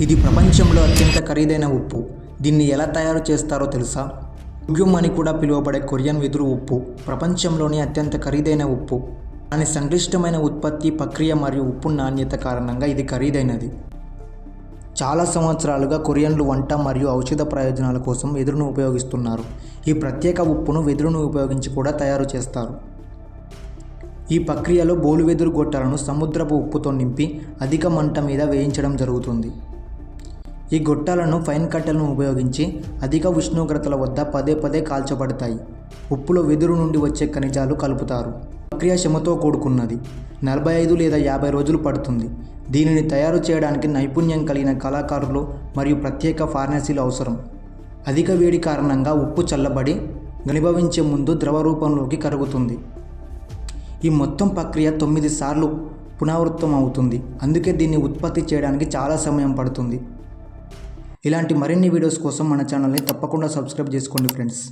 ఇది ప్రపంచంలో అత్యంత ఖరీదైన ఉప్పు. దీన్ని ఎలా తయారు చేస్తారో తెలుసా? ఉగ్యుమ్ అని కూడా పిలువబడే కొరియన్ వెదురు ఉప్పు ప్రపంచంలోని అత్యంత ఖరీదైన ఉప్పు. దాని సంక్లిష్టమైన ఉత్పత్తి ప్రక్రియ మరియు ఉప్పు నాణ్యత కారణంగా ఇది ఖరీదైనది. చాలా సంవత్సరాలుగా కొరియన్లు వంట మరియు ఔషధ ప్రయోజనాల కోసం వెదురును ఉపయోగిస్తున్నారు. ఈ ప్రత్యేక ఉప్పును వెదురును ఉపయోగించి కూడా తయారు చేస్తారు. ఈ ప్రక్రియలో బోలు వెదురు గొట్టాలను సముద్రపు ఉప్పుతో నింపి అధిక మంట మీద వేయించడం జరుగుతుంది. ఈ గొట్టాలను ఫైన్ కట్టెలను ఉపయోగించి అధిక ఉష్ణోగ్రతల వద్ద పదే పదే కాల్చబడతాయి. ఉప్పులో వెదురు నుండి వచ్చే ఖనిజాలు కలుపుతారు. ప్రక్రియ శ్రమతో కూడుకున్నది. 45 లేదా 50 రోజులు పడుతుంది. దీనిని తయారు చేయడానికి నైపుణ్యం కలిగిన కళాకారులు మరియు ప్రత్యేక ఫార్నెసీలు అవసరం. అధిక వేడి కారణంగా ఉప్పు చల్లబడి ఘనీభవించే ముందు ద్రవ రూపంలోకి కరుగుతుంది. ఈ మొత్తం ప్రక్రియ 9 సార్లు పునరావృతం అవుతుంది. అందుకే దీన్ని ఉత్పత్తి చేయడానికి చాలా సమయం పడుతుంది. ఇలాంటి మరిన్ని వీడియోస్ కోసం మన ఛానల్ని తప్పకుండా సబ్స్క్రైబ్ చేసుకోండి ఫ్రెండ్స్.